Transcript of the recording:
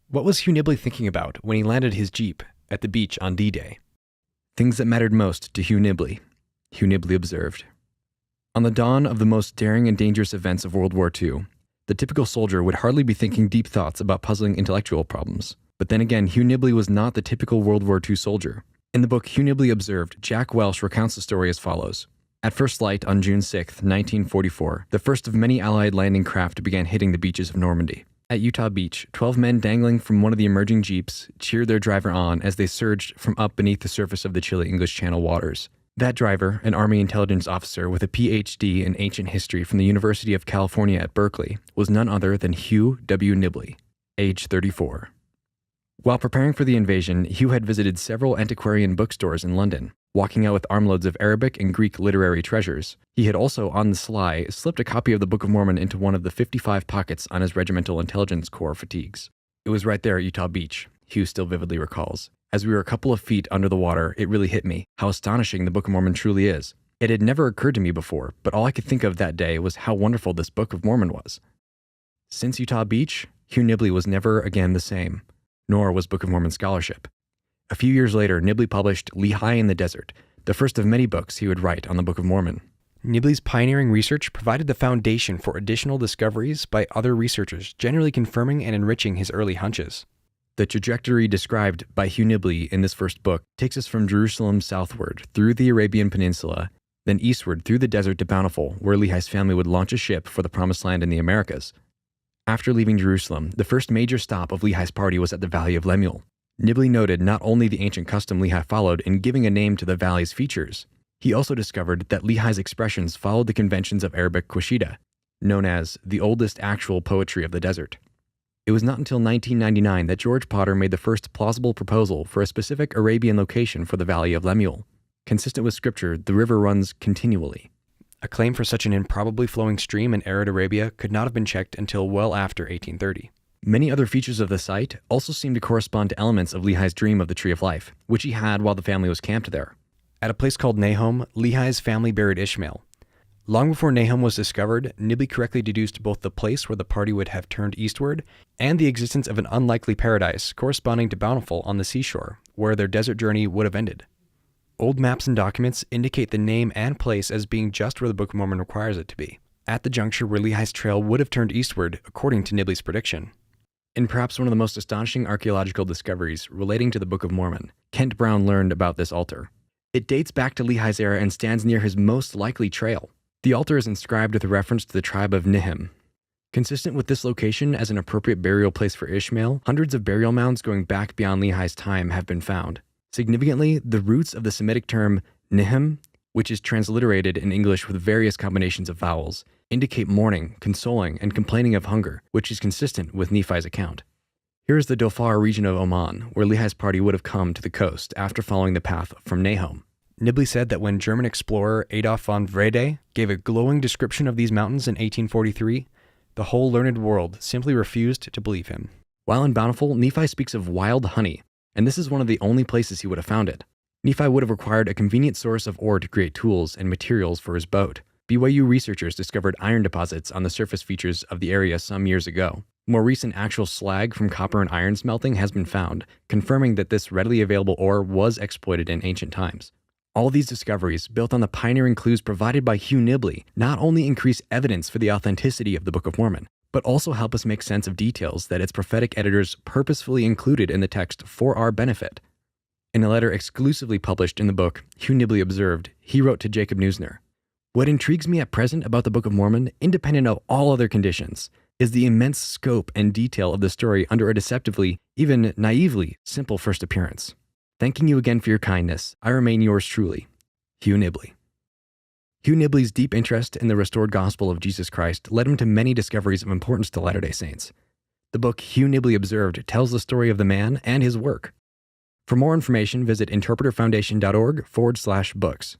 What was Hugh Nibley thinking about when he landed his Jeep at the beach on D-Day? Things that mattered most to Hugh Nibley. Hugh Nibley observed. On the dawn of the most daring and dangerous events of World War II, the typical soldier would hardly be thinking deep thoughts about puzzling intellectual problems. But then again, Hugh Nibley was not the typical World War II soldier. In the book Hugh Nibley Observed, Jack Welch recounts the story as follows. At first light on June 6, 1944, the first of many Allied landing craft began hitting the beaches of Normandy. At Utah Beach, 12 men dangling from one of the emerging jeeps cheered their driver on as they surged from up beneath the surface of the chilly English Channel waters. That driver, an Army intelligence officer with a Ph.D. in ancient history from the University of California at Berkeley, was none other than Hugh W. Nibley, age 34. While preparing for the invasion, Hugh had visited several antiquarian bookstores in London, walking out with armloads of Arabic and Greek literary treasures. He had also, on the sly, slipped a copy of the Book of Mormon into one of the 55 pockets on his regimental intelligence corps fatigues. It was right there at Utah Beach, Hugh still vividly recalls. As we were a couple of feet under the water, it really hit me how astonishing the Book of Mormon truly is. It had never occurred to me before, but all I could think of that day was how wonderful this Book of Mormon was. Since Utah Beach, Hugh Nibley was never again the same, nor was Book of Mormon scholarship. A few years later, Nibley published Lehi in the Desert, the first of many books he would write on the Book of Mormon. Nibley's pioneering research provided the foundation for additional discoveries by other researchers, generally confirming and enriching his early hunches. The trajectory described by Hugh Nibley in this first book takes us from Jerusalem southward, through the Arabian Peninsula, then eastward through the desert to Bountiful, where Lehi's family would launch a ship for the Promised Land in the Americas. After leaving Jerusalem, the first major stop of Lehi's party was at the Valley of Lemuel. Nibley noted not only the ancient custom Lehi followed in giving a name to the valley's features, he also discovered that Lehi's expressions followed the conventions of Arabic Qashida, known as the oldest actual poetry of the desert. It was not until 1999 that George Potter made the first plausible proposal for a specific Arabian location for the Valley of Lemuel. Consistent with scripture, the river runs continually. A claim for such an improbably flowing stream in arid Arabia could not have been checked until well after 1830. Many other features of the site also seem to correspond to elements of Lehi's dream of the Tree of Life, which he had while the family was camped there. At a place called Nahom, Lehi's family buried Ishmael. Long before Nahom was discovered, Nibley correctly deduced both the place where the party would have turned eastward and the existence of an unlikely paradise corresponding to Bountiful on the seashore, where their desert journey would have ended. Old maps and documents indicate the name and place as being just where the Book of Mormon requires it to be, at the juncture where Lehi's trail would have turned eastward according to Nibley's prediction. In perhaps one of the most astonishing archaeological discoveries relating to the Book of Mormon, Kent Brown learned about this altar. It dates back to Lehi's era and stands near his most likely trail. The altar is inscribed with a reference to the tribe of Nihim. Consistent with this location as an appropriate burial place for Ishmael, hundreds of burial mounds going back beyond Lehi's time have been found. Significantly, the roots of the Semitic term Nihim, which is transliterated in English with various combinations of vowels, indicate mourning, consoling, and complaining of hunger, which is consistent with Nephi's account. Here is the Dhofar region of Oman, where Lehi's party would have come to the coast after following the path from Nahom. Nibley said that when German explorer Adolf von Wrede gave a glowing description of these mountains in 1843, the whole learned world simply refused to believe him. While in Bountiful, Nephi speaks of wild honey, and this is one of the only places he would have found it. Nephi would have required a convenient source of ore to create tools and materials for his boat. BYU researchers discovered iron deposits on the surface features of the area some years ago. More recent actual slag from copper and iron smelting has been found, confirming that this readily available ore was exploited in ancient times. All these discoveries, built on the pioneering clues provided by Hugh Nibley, not only increase evidence for the authenticity of the Book of Mormon, but also help us make sense of details that its prophetic editors purposefully included in the text for our benefit. In a letter exclusively published in the book Hugh Nibley Observed, he wrote to Jacob Neusner, "What intrigues me at present about the Book of Mormon, independent of all other conditions, is the immense scope and detail of the story under a deceptively, even naively, simple first appearance. Thanking you again for your kindness, I remain yours truly, Hugh Nibley." Hugh Nibley's deep interest in the restored gospel of Jesus Christ led him to many discoveries of importance to Latter-day Saints. The book Hugh Nibley Observed tells the story of the man and his work. For more information, visit interpreterfoundation.org/books.